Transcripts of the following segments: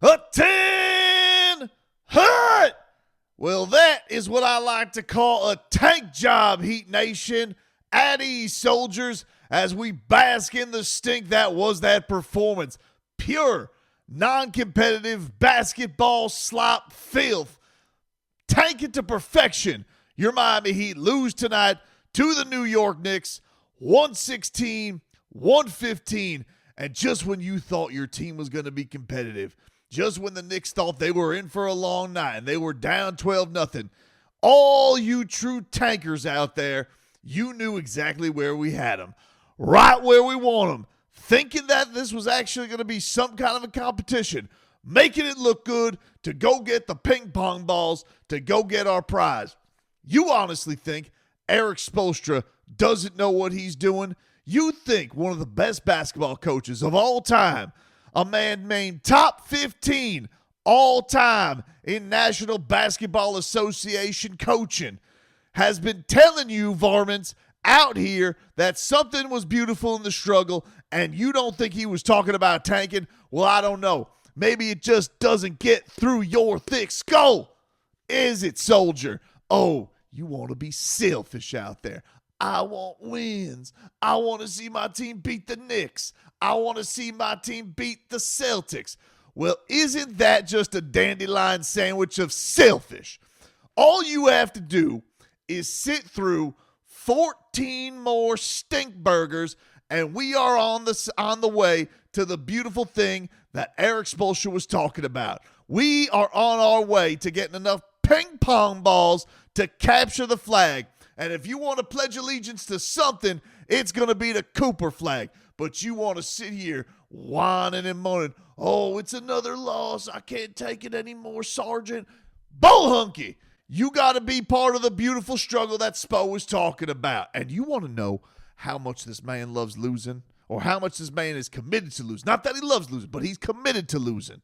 a 10 hut. Well, that is what I like to call a tank job, Heat Nation. At ease, soldiers, as we bask in the stink that was that performance. Pure, non-competitive basketball slop filth. Tank it to perfection. Your Miami Heat lose tonight to the New York Knicks, 116-115. And just when you thought your team was going to be competitive, just when the Knicks thought they were in for a long night and they were down 12-0, all you true tankers out there, you knew exactly where we had them, right where we want them, thinking that this was actually going to be some kind of a competition, making it look good to go get the ping pong balls, to go get our prize. You honestly think Eric Spoelstra doesn't know what he's doing? You think one of the best basketball coaches of all time, a man named top 15 all time in National Basketball Association coaching, has been telling you varmints out here that something was beautiful in the struggle, and you don't think he was talking about tanking? Well, I don't know. Maybe it just doesn't get through your thick skull. Is it, soldier? Oh, you want to be selfish out there. I want wins. I want to see my team beat the Knicks. I want to see my team beat the Celtics. Well, isn't that just a dandelion sandwich of selfish? All you have to do is sit through 14 more stink burgers, and we are on the way to the beautiful thing that Eric Spoelstra was talking about. We are on our way to getting enough ping pong balls to capture the flag. And if you want to pledge allegiance to something, it's going to be the Cooper flag. But you want to sit here whining and moaning, oh, it's another loss. I can't take it anymore, Sergeant. Bullhunky. You got to be part of the beautiful struggle that Spo was talking about. And you want to know how much this man loves losing, or how much this man is committed to losing. Not that he loves losing, but he's committed to losing.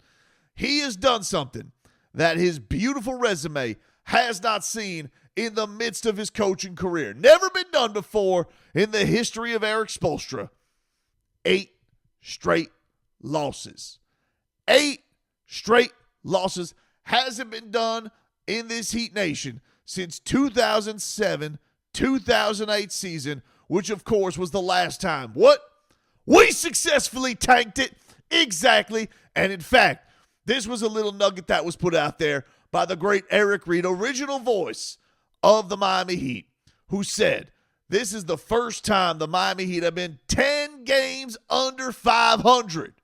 He has done something that his beautiful resume has not seen in the midst of his coaching career. Never been done before in the history of Eric Spoelstra. 8 straight losses. 8 straight losses. Hasn't been done in this Heat Nation since 2007-2008 season, which of course was the last time. What? We successfully tanked it. Exactly. And in fact, this was a little nugget that was put out there by the great Eric Reed, original voice of the Miami Heat, who said, this is the first time the Miami Heat have been 10 games under 500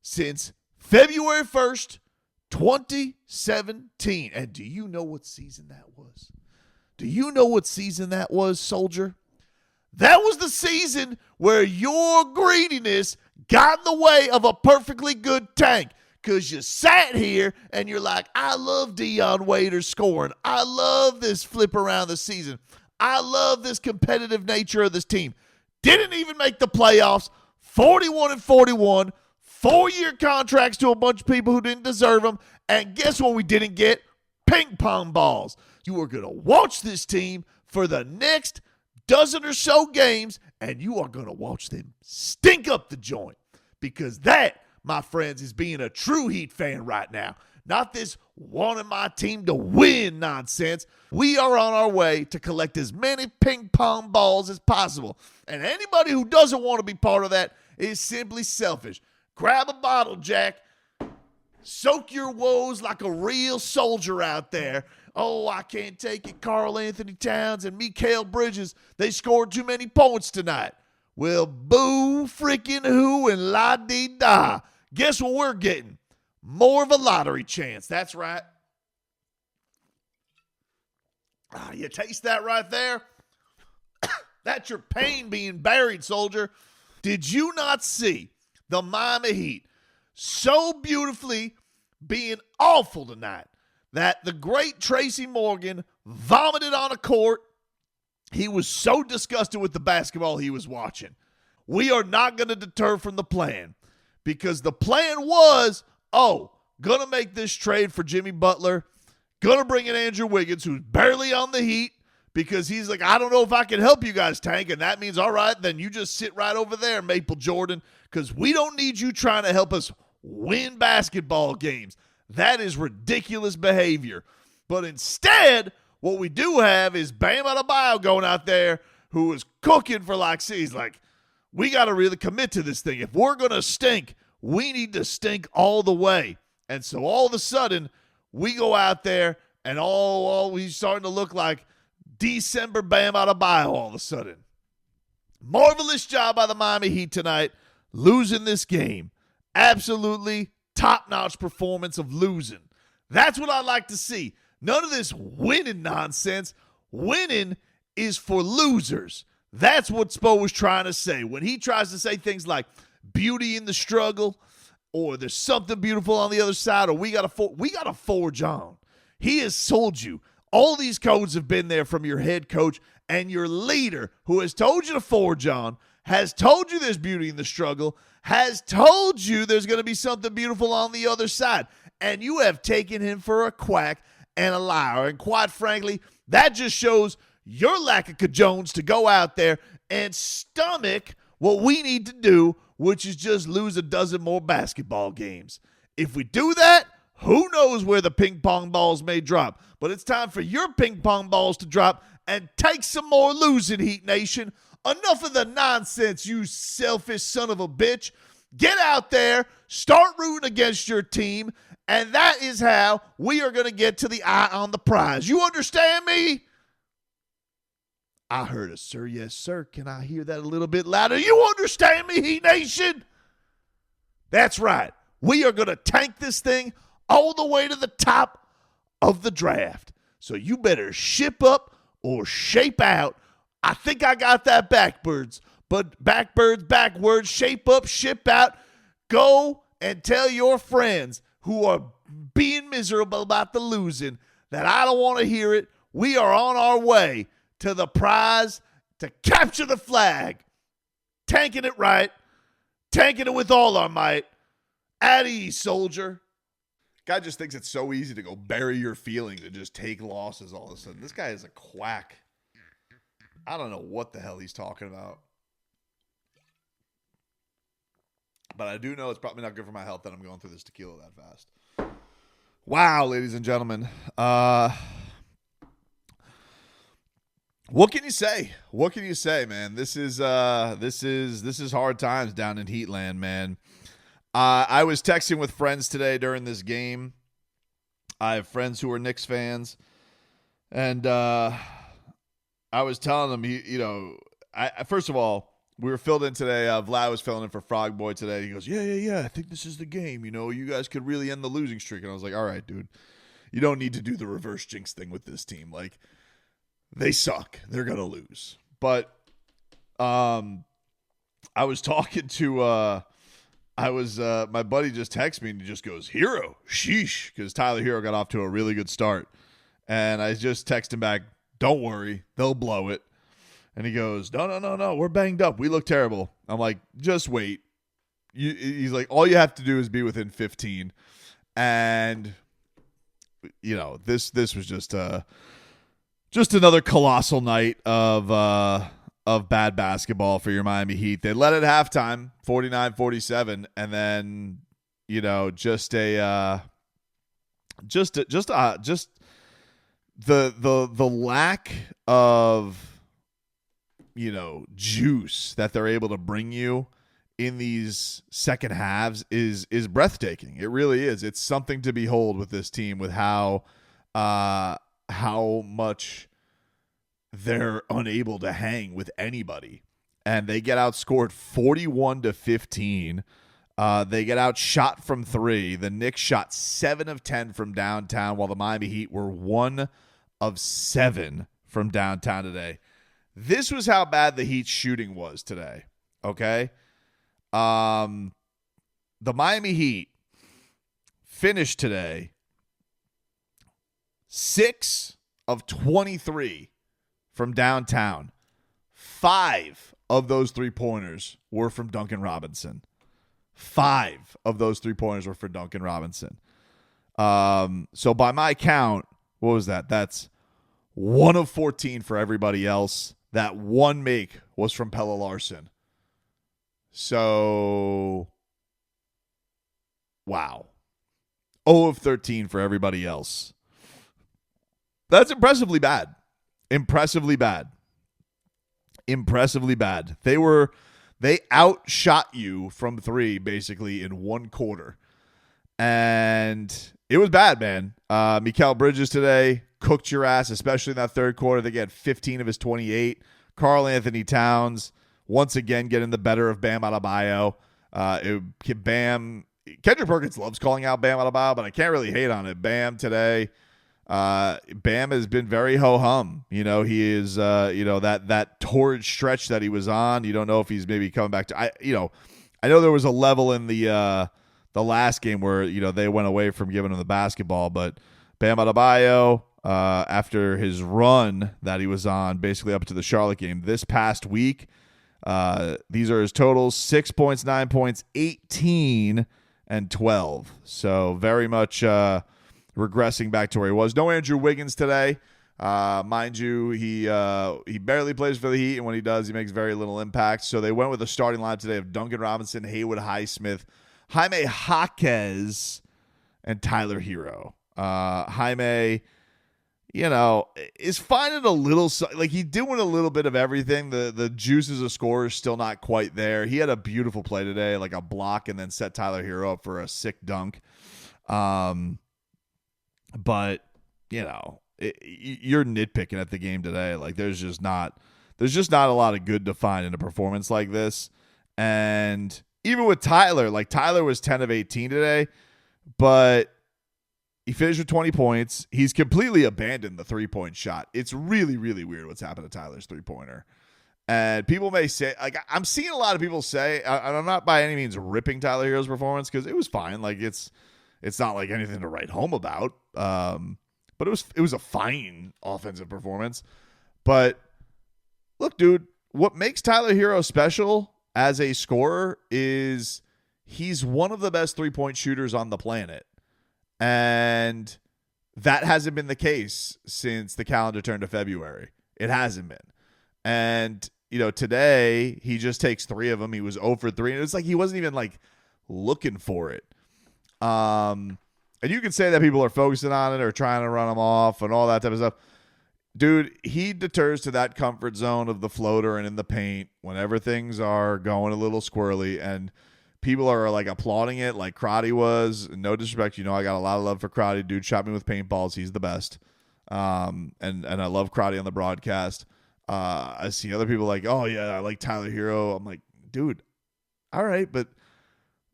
since February 1st, 2017. And do you know what season that was? Do you know what season that was, soldier? That was the season where your greediness got in the way of a perfectly good tank. Because you sat here and you're like, I love Dion Waiters scoring. I love this flip around the season. I love this competitive nature of this team. Didn't even make the playoffs. 41-41. 4-year contracts to a bunch of people who didn't deserve them. And guess what we didn't get? Ping pong balls. You are going to watch this team for the next dozen or so games, and you are going to watch them stink up the joint. Because that, my friends, is being a true Heat fan right now. Not this wanting my team to win nonsense. We are on our way to collect as many ping pong balls as possible. And anybody who doesn't want to be part of that is simply selfish. Grab a bottle, Jack. Soak your woes like a real soldier out there. Oh, I can't take it. Karl Anthony Towns and Mikal Bridges, they scored too many points tonight. Well, boo freaking who and la-dee-da. Guess what we're getting? More of a lottery chance. That's right. You taste that right there? That's your pain being buried, soldier. Did you not see the Miami Heat so beautifully being awful tonight that the great Tracy Morgan vomited on a court? He was so disgusted with the basketball he was watching. We are not going to deter from the plan, because the plan was, going to make this trade for Jimmy Butler, going to bring in Andrew Wiggins, who's barely on the Heat, because he's like, I don't know if I can help you guys tank, and that means, all right, then you just sit right over there, Maple Jordan, because we don't need you trying to help us win basketball games. That is ridiculous behavior. But instead, what we do have is Bam Adebayo going out there who is cooking for he's like, we got to really commit to this thing. If we're going to stink, we need to stink all the way. And so all of a sudden, we go out there and he's starting to look like December Bam Adebayo all of a sudden. Marvelous job by the Miami Heat tonight, losing this game. Absolutely top-notch performance of losing. That's what I like to see. None of this winning nonsense. Winning is for losers. That's what Spo was trying to say. When he tries to say things like beauty in the struggle, or there's something beautiful on the other side, or we got to forge on. He has sold you. All these codes have been there from your head coach and your leader who has told you to forge on, has told you there's beauty in the struggle, has told you there's going to be something beautiful on the other side. And you have taken him for a quack and a liar. And quite frankly, that just shows your lack of cajones to go out there and stomach what we need to do, which is just lose a dozen more basketball games. If we do that, who knows where the ping pong balls may drop. But it's time for your ping pong balls to drop and take some more losing, Heat Nation. Enough of the nonsense, you selfish son of a bitch. Get out there, start rooting against your team, and that is how we are going to get to the eye on the prize. You understand me? I heard a sir, yes, sir. Can I hear that a little bit louder? You understand me, Heat Nation? That's right. We are going to tank this thing all the way to the top of the draft. So you better ship up or shape out. I think I got that backwards. But backwards, shape up, ship out. Go and tell your friends who are being miserable about the losing that I don't want to hear it. We are on our way to the prize to capture the flag. Tanking it right. Tanking it with all our might. At ease, soldier. Guy just thinks it's so easy to go bury your feelings and just take losses all of a sudden. This guy is a quack. I don't know what the hell he's talking about. But I do know it's probably not good for my health that I'm going through this tequila that fast. Wow, ladies and gentlemen. What can you say? What can you say, man? This is hard times down in Heatland, man. I was texting with friends today during this game. I have friends who are Knicks fans, and I was telling them, first of all, we were filled in today. Vlad was filling in for Frog Boy today. He goes, yeah. I think this is the game. You guys could really end the losing streak. And I was like, all right, dude, you don't need to do the reverse jinx thing with this team. Like, they suck. They're gonna lose. But, I was talking to, my buddy just texted me and he just goes, Hero, sheesh, because Tyler Hero got off to a really good start. And I just texted him back, don't worry, they'll blow it. And he goes, no, we're banged up. We look terrible. I'm like, just wait. He's like, all you have to do is be within 15. And, this was just another colossal night of bad basketball for your Miami Heat. They led at halftime, 49-47, and then, just the lack of juice that they're able to bring you in these second halves is breathtaking. It really is. It's something to behold with this team, with how much they're unable to hang with anybody. And they get outscored 41-15. They get outshot from three. The Knicks shot 7 of 10 from downtown, while the Miami Heat were 1 of 7 from downtown today. This was how bad the Heat's shooting was today, okay? The Miami Heat finished today 6 of 23 from downtown. 5 of those three-pointers were from Duncan Robinson. 5 of those three-pointers were for Duncan Robinson. So by my count, what was that? That's 1 of 14 for everybody else. That one make was from Pelle Larsson. So Wow. 0 of 13 for everybody else. That's impressively bad. Impressively bad. Impressively bad. They outshot you from 3 basically in 1 quarter. And it was bad, man. Mikal Bridges today cooked your ass, especially in that third quarter. They get 15 of his 28. Karl Anthony Towns once again getting the better of Bam Adebayo. Kendrick Perkins loves calling out Bam Adebayo, but I can't really hate on it. Bam today. Bam has been very ho-hum. He is, that torrid stretch that he was on. You don't know if he's maybe coming back to, I know there was a level in the last game where, they went away from giving him the basketball, but Bam Adebayo, after his run that he was on basically up to the Charlotte game this past week, these are his totals: 6 points, 9 points, 18 and 12. So very much, regressing back to where he was. No Andrew Wiggins today. Mind you, he barely plays for the Heat, and when he does, he makes very little impact. So they went with a starting line today of Duncan Robinson, Haywood Highsmith, Jaime Jaquez, and Tyler Hero. Jaime, is finding a little, like he's doing a little bit of everything. The juice as a scorer is still not quite there. He had a beautiful play today, like a block, and then set Tyler Hero up for a sick dunk. But, you're nitpicking at the game today. Like there's just not a lot of good to find in a performance like this. And even with Tyler, like Tyler was 10 of 18 today, but he finished with 20 points. He's completely abandoned the 3-point shot. It's really, really weird what's happened to Tyler's 3-pointer. And people may say, like, I'm seeing a lot of people say, and I'm not by any means ripping Tyler Hero's performance because it was fine. Like it's not like anything to write home about. But it was a fine offensive performance. But look, dude, what makes Tyler Hero special as a scorer is he's one of the best 3-point shooters on the planet. And that hasn't been the case since the calendar turned to February. It hasn't been. And, today he just takes 3 of them. He was 0 for 3. And it was like he wasn't even like looking for it. And you can say that people are focusing on it or trying to run him off and all that type of stuff. Dude, he deters to that comfort zone of the floater and in the paint whenever things are going a little squirrely, and people are like applauding it like Crotty was. No disrespect, I got a lot of love for Crotty. Dude shot me with paintballs. He's the best. And I love Crotty on the broadcast. I see other people like, oh yeah, I like Tyler Hero. I'm like, dude, all right, but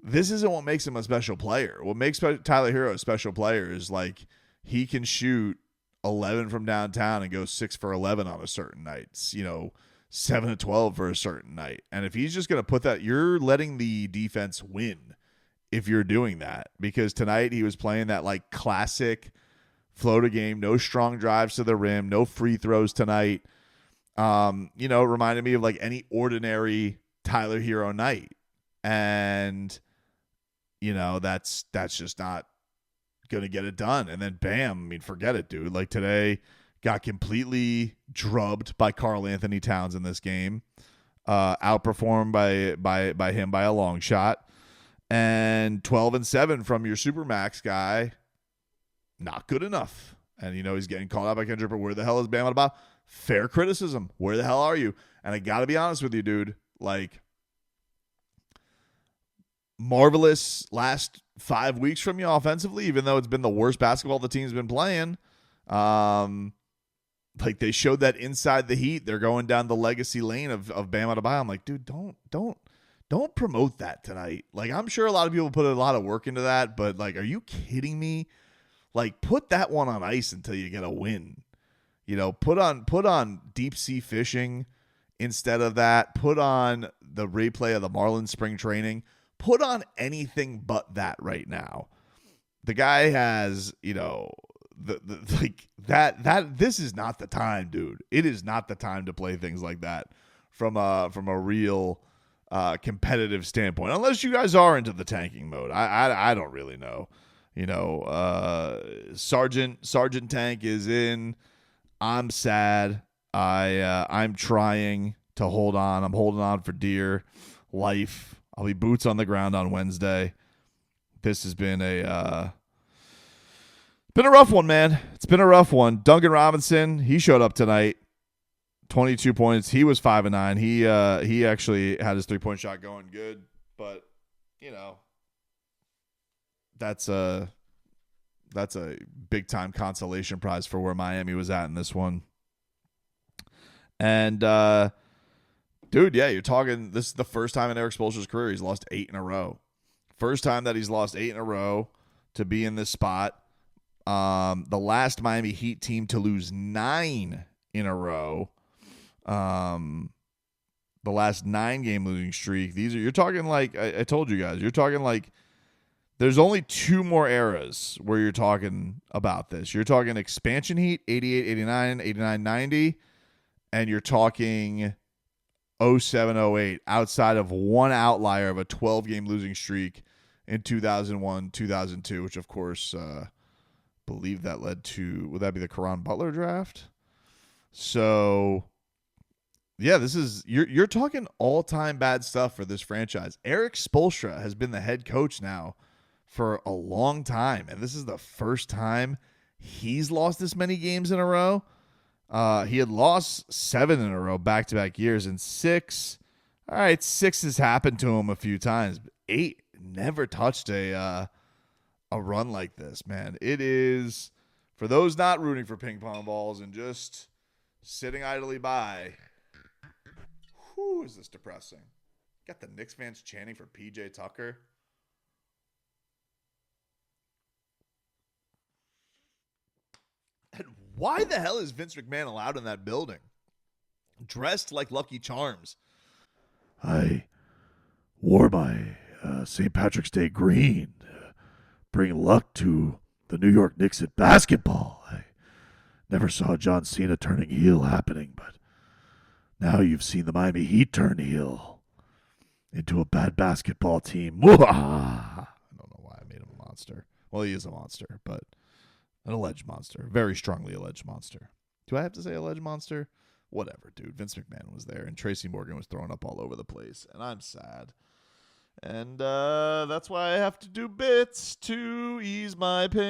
this isn't what makes him a special player. What makes Tyler Hero a special player is like he can shoot 11 from downtown and go 6 for 11 on a certain night. 7 to 12 for a certain night. And if he's just going to put that, you're letting the defense win if you're doing that. Because tonight he was playing that like classic floater game, no strong drives to the rim, no free throws tonight. Reminded me of like any ordinary Tyler Hero night. And that's just not going to get it done. And then bam, forget it, dude. Like today got completely drubbed by Karl Anthony Towns in this game. Outperformed by him by a long shot. And 12 and 7 from your Supermax guy. Not good enough. And he's getting called out by Kendrick, but where the hell is Bam Adebayo? Fair criticism. Where the hell are you? And I got to be honest with you, dude. Like, marvelous last 5 weeks from you offensively, even though it's been the worst basketball the team's been playing. Like they showed that inside the Heat, they're going down the legacy lane of Bam Adebayo. I'm like, dude, don't promote that tonight. Like, I'm sure a lot of people put a lot of work into that, but like, are you kidding me? Like, put that one on ice until you get a win. Put on deep sea fishing instead of that. Put on the replay of the Marlins spring training. Put on anything but that right now. The guy has, this is not the time, dude. It is not the time to play things like that from a real competitive standpoint, unless you guys are into the tanking mode. I don't really know. Sergeant Tank is in. I'm sad. I'm trying to hold on. I'm holding on for dear life. I'll be boots on the ground on Wednesday. this has been been a rough one, man. It's been a rough one. Duncan Robinson, he showed up tonight. 22 points. He was 5-9. He actually had his 3-point shot going good, but that's a big time consolation prize for where Miami was at in this one. And dude, yeah, you're talking. This is the first time in Eric Spoelstra's career he's lost 8 in a row. First time that he's lost 8 in a row to be in this spot. The last Miami Heat team to lose 9 in a row. The last 9-game losing streak. You're talking like I told you guys. You're talking like there's only 2 more eras where you're talking about this. You're talking expansion Heat 88, 89, 89, 90, and you're talking 07, 08 outside of one outlier of a 12-game losing streak in 2001, 2002, which of course believe that led to, would that be the Caron Butler draft? So yeah, this is you're talking all-time bad stuff for this franchise. Eric Spoelstra has been the head coach now for a long time, and this is the first time he's lost this many games in a row. He had lost 7 in a row back-to-back years, and 6 has happened to him a few times. But 8 never touched a run like this, man. It is, for those not rooting for ping pong balls and just sitting idly by, whew, is this depressing. Got the Knicks fans chanting for PJ Tucker. And why the hell is Vince McMahon allowed in that building? Dressed like Lucky Charms. I wore my St. Patrick's Day green to bring luck to the New York Knicks at basketball. I never saw John Cena turning heel happening, but now you've seen the Miami Heat turn heel into a bad basketball team. I don't know why I made him a monster. Well, he is a monster, but an alleged monster. Very strongly alleged monster. Do I have to say alleged monster? Whatever, dude. Vince McMahon was there, and Tracy Morgan was throwing up all over the place, and I'm sad. And that's why I have to do bits to ease my pain.